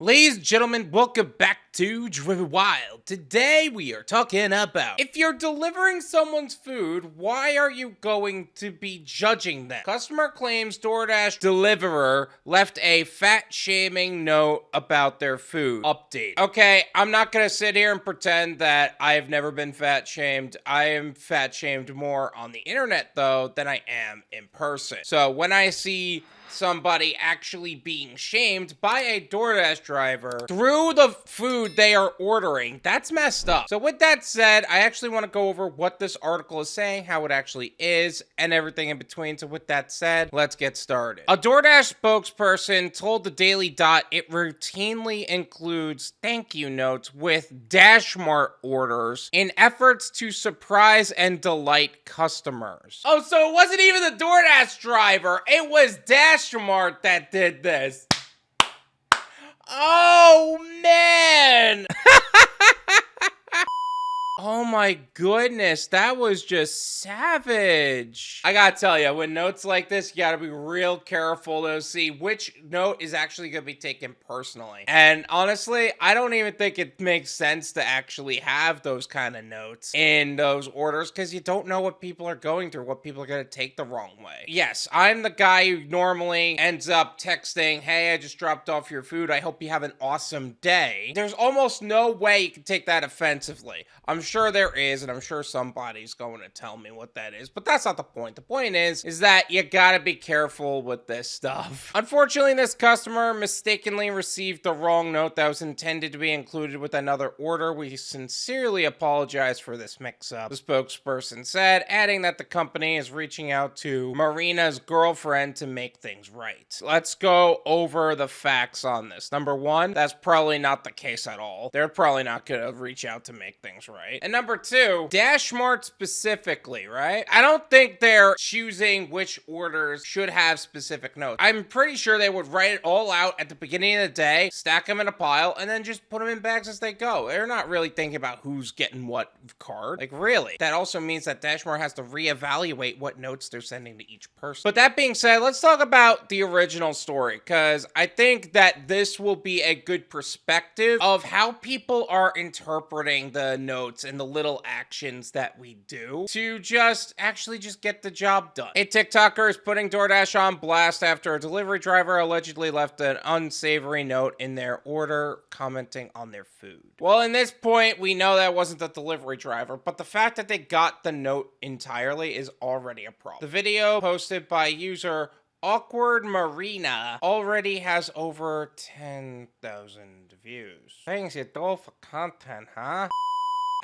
Ladies and gentlemen, welcome back to Driven Wild. Today we are talking about if you're delivering someone's food, why are you going to be judging them? Customer claims Doordash deliverer left a fat-shaming note about their food. Update. Okay, I'm not gonna sit here and pretend that I've never been fat-shamed. I am fat-shamed more on the internet, though, than I am in person. So when I see somebody actually being shamed by a DoorDash driver through the food they are ordering, that's messed up. So with that said, I actually want to go over what this article is saying, how it actually is, and everything in between. So with that said, let's get started. A DoorDash spokesperson told the Daily Dot it routinely includes thank you notes with DashMart orders in efforts to surprise and delight customers. Oh, so it wasn't even the DoorDash driver, it was DashMart that did this. Oh, man. Oh my goodness, that was just savage. I gotta tell you, when notes like this, you gotta be real careful to see which note is actually gonna be taken personally. And honestly, I don't even think it makes sense to actually have those kind of notes in those orders because you don't know what people are going through, what people are gonna take the wrong way. Yes, I'm the guy who normally ends up texting, hey, I just dropped off your food. I hope you have an awesome day. There's almost no way you can take that offensively. I'm sure there is, and I'm sure somebody's going to tell me what that is, but that's not the point. The point is that you gotta be careful with this stuff. Unfortunately, this customer mistakenly received the wrong note that was intended to be included with another order. We sincerely apologize for this mix-up, the spokesperson said, adding that the company is reaching out to Marina's girlfriend to make things right. Let's go over the facts on this. Number one, that's probably not the case at all. They're probably not gonna reach out to make things right. And number two, DashMart specifically, right? I don't think they're choosing which orders should have specific notes. I'm pretty sure they would write it all out at the beginning of the day, stack them in a pile, and then just put them in bags as they go. They're not really thinking about who's getting what card. Like, really? That also means that DashMart has to reevaluate what notes they're sending to each person. But that being said, let's talk about the original story, because I think that this will be a good perspective of how people are interpreting the notes and the little actions that we do to just get the job done. A TikToker is putting DoorDash on blast after a delivery driver allegedly left an unsavory note in their order commenting on their food. Well, in this point, we know that wasn't the delivery driver, but the fact that they got the note entirely is already a problem. The video posted by user Awkwardmarina already has over 10,000 views. Thanks, you doll, for content, huh?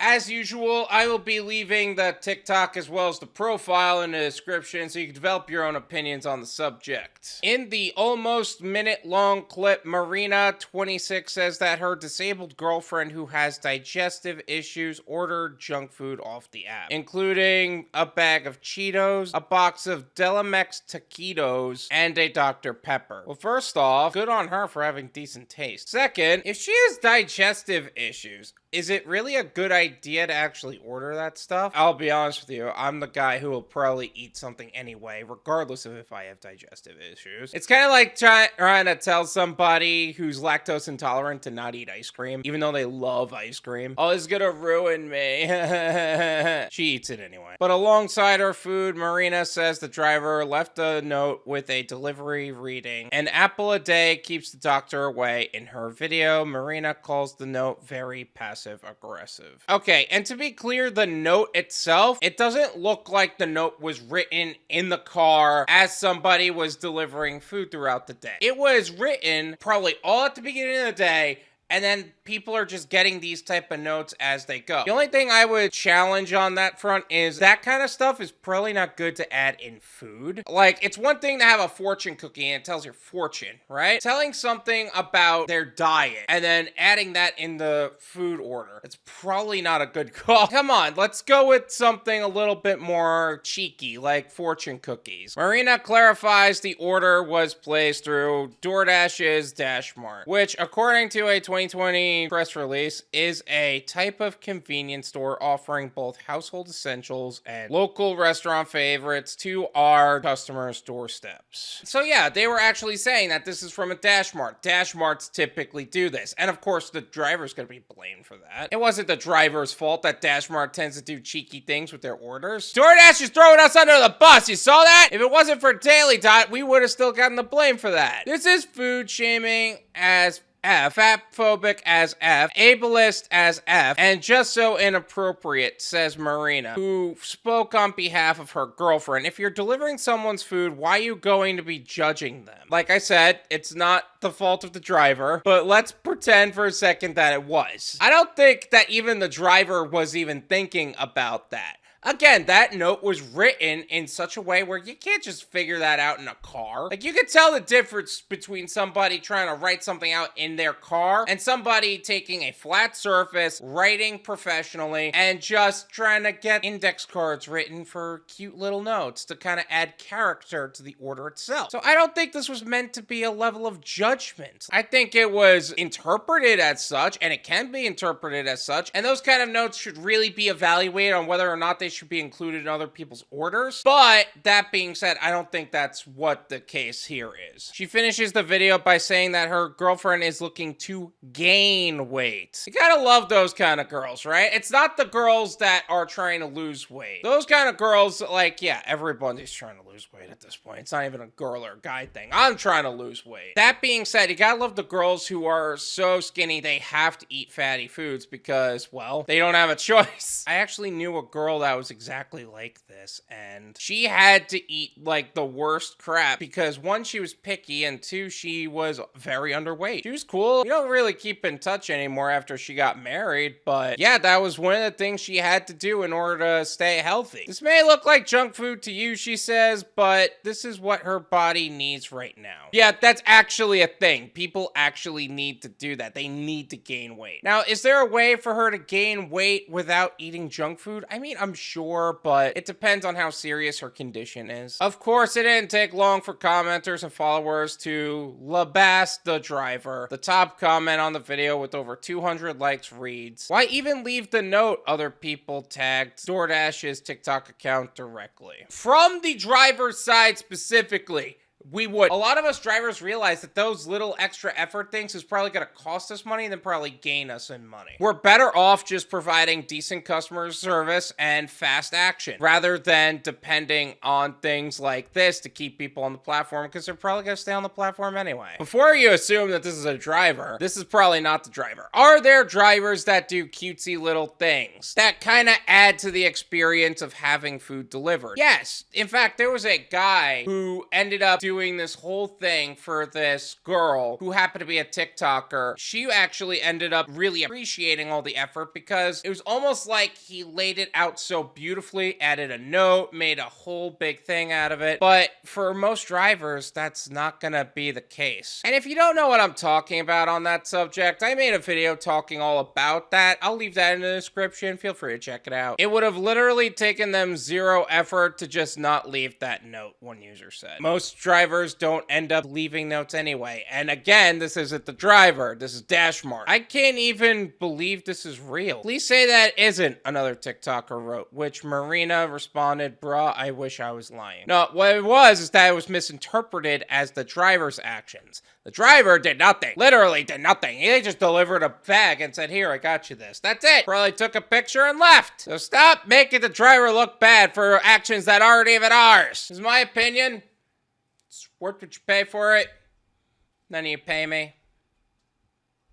As usual, I will be leaving the TikTok as well as the profile in the description so you can develop your own opinions on the subject. In the almost minute-long clip, Marina, 26, says that her disabled girlfriend who has digestive issues ordered junk food off the app, including a bag of Cheetos, a box of Delamex taquitos, and a Dr. Pepper. Well, first off, good on her for having decent taste. Second, if she has digestive issues, is it really a good idea to actually order that stuff? I'll be honest with you, I'm the guy who will probably eat something anyway, regardless of if I have digestive issues. It's kind of like trying to tell somebody who's lactose intolerant to not eat ice cream, even though they love ice cream. Oh, it's gonna ruin me. She eats it anyway. But alongside her food, Marina says the driver left a note with a delivery reading, "An apple a day keeps the doctor away." In her video, Marina calls the note very passive aggressive. Okay, and to be clear, the note itself, it doesn't look like the note was written in the car as somebody was delivering food throughout the day. It was written probably all at the beginning of the day, and then people are just getting these type of notes as they go. The only thing I would challenge on that front is that kind of stuff is probably not good to add in food. Like, it's one thing to have a fortune cookie and it tells your fortune, right? Telling something about their diet and then adding that in the food order, it's probably not a good call. Come on, let's go with something a little bit more cheeky, like fortune cookies. Marina clarifies the order was placed through DoorDash's DashMart, which according to a 20 2020 press release is a type of convenience store offering both household essentials and local restaurant favorites to our customers' doorsteps. So yeah, they were actually saying that this is from a Dash Mart. Dash Marts typically do this. And of course, the driver's going to be blamed for that. It wasn't the driver's fault that Dash Mart tends to do cheeky things with their orders. Doordash is throwing us under the bus. You saw that? If it wasn't for Daily Dot, we would have still gotten the blame for that. This is food shaming as F, fatphobic as F, ableist as F, and just so inappropriate, says Marina, who spoke on behalf of her girlfriend. If you're delivering someone's food, why are you going to be judging them? Like I said, it's not the fault of the driver, but let's pretend for a second that it was. I don't think that even the driver was even thinking about that. Again, that note was written in such a way where you can't just figure that out in a car. Like, you can tell the difference between somebody trying to write something out in their car and somebody taking a flat surface, writing professionally, and just trying to get index cards written for cute little notes to kind of add character to the order itself. So I don't think this was meant to be a level of judgment. I think it was interpreted as such, and it can be interpreted as such, and those kind of notes should really be evaluated on whether or not they should be included in other people's orders. But that being said, I don't think that's what the case here is. She finishes the video by saying that her girlfriend is looking to gain weight. You gotta love those kind of girls, right? It's not the girls that are trying to lose weight. Those kind of girls, like, yeah, everybody's trying to lose weight at this point. It's not even a girl or a guy thing. I'm trying to lose weight. That being said, you gotta love the girls who are so skinny they have to eat fatty foods because, well, they don't have a choice. I actually knew a girl that was exactly like this, and she had to eat like the worst crap because one, she was picky, and two, she was very underweight. She was cool. We don't really keep in touch anymore after she got married, but yeah, that was one of the things she had to do in order to stay healthy. This may look like junk food to you, she says, but this is what her body needs right now. Yeah, that's actually a thing. People actually need to do that. They need to gain weight. Now, is there a way for her to gain weight without eating junk food? I mean, I'm sure, but it depends on how serious her condition is. Of course, it didn't take long for commenters and followers to labaste the driver. The top comment on the video with over 200 likes reads, "Why even leave the note?" Other people tagged DoorDash's TikTok account directly. From the driver's side specifically, we would. A lot of us drivers realize that those little extra effort things is probably going to cost us money than probably gain us in money. We're better off just providing decent customer service and fast action rather than depending on things like this to keep people on the platform because they're probably going to stay on the platform anyway. Before you assume that this is a driver, this is probably not the driver. Are there drivers that do cutesy little things that kind of add to the experience of having food delivered? Yes. In fact, there was a guy who ended up doing this whole thing for this girl who happened to be a TikToker. She actually ended up really appreciating all the effort because it was almost like he laid it out so beautifully, added a note, made a whole big thing out of it. But for most drivers, that's not gonna be the case. And if you don't know what I'm talking about on that subject, I made a video talking all about that. I'll leave that in the description. Feel free to check it out. It would have literally taken them zero effort to just not leave that note, one user said. Most drivers don't end up leaving notes anyway. And again, this isn't the driver. This is Dash Mart. I can't even believe this is real. Please say that isn't, another TikToker wrote, which Marina responded, "Bruh, I wish I was lying." No, what it was is that it was misinterpreted as the driver's actions. The driver did nothing. Literally did nothing. He just delivered a bag and said, "Here, I got you this." That's it. Probably took a picture and left. So stop making the driver look bad for actions that aren't even ours. This is my opinion. It's worth what you pay for it. None of you pay me.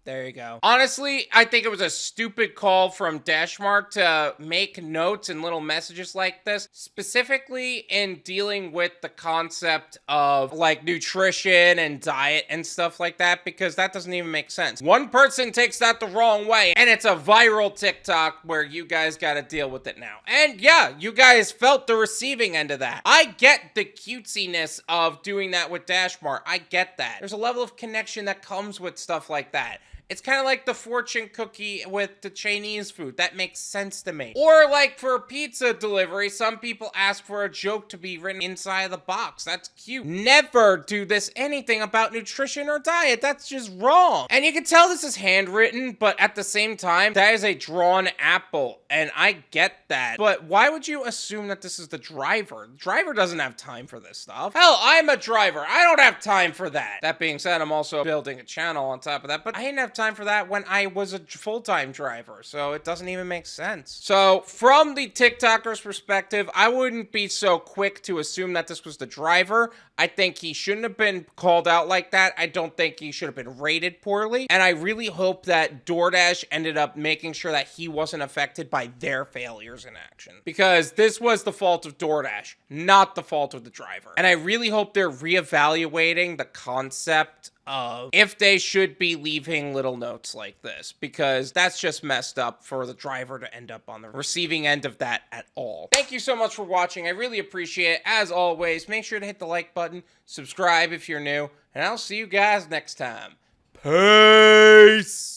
There you go. Honestly, I think it was a stupid call from Dash Mart to make notes and little messages like this, specifically in dealing with the concept of like nutrition and diet and stuff like that, because that doesn't even make sense. One person takes that the wrong way and it's a viral TikTok where you guys got to deal with it now. And yeah, you guys felt the receiving end of that. I get the cutesiness of doing that with Dash Mart. I get that. There's a level of connection that comes with stuff like that. It's kind of like the fortune cookie with the Chinese food. That makes sense to me. Or like for pizza delivery, some people ask for a joke to be written inside of the box. That's cute. Never do this anything about nutrition or diet. That's just wrong. And you can tell this is handwritten, but at the same time, that is a drawn apple. And I get that. But why would you assume that this is the driver? The driver doesn't have time for this stuff. Hell, I'm a driver. I don't have time for that. That being said, I'm also building a channel on top of that, but I didn't have time for that when I was a full-time driver, so it doesn't even make sense. So from the TikToker's perspective, I wouldn't be so quick to assume that this was the driver. I think he shouldn't have been called out like that. I don't think he should have been rated poorly, and I really hope that Doordash ended up making sure that he wasn't affected by their failures in action, because this was the fault of Doordash, not the fault of the driver. And I really hope they're reevaluating the concept of if they should be leaving little notes like this, because that's just messed up for the driver to end up on the receiving end of that at all. Thank you so much for watching. I really appreciate it. As always, make sure to hit the like button, subscribe if you're new, and I'll see you guys next time. Peace!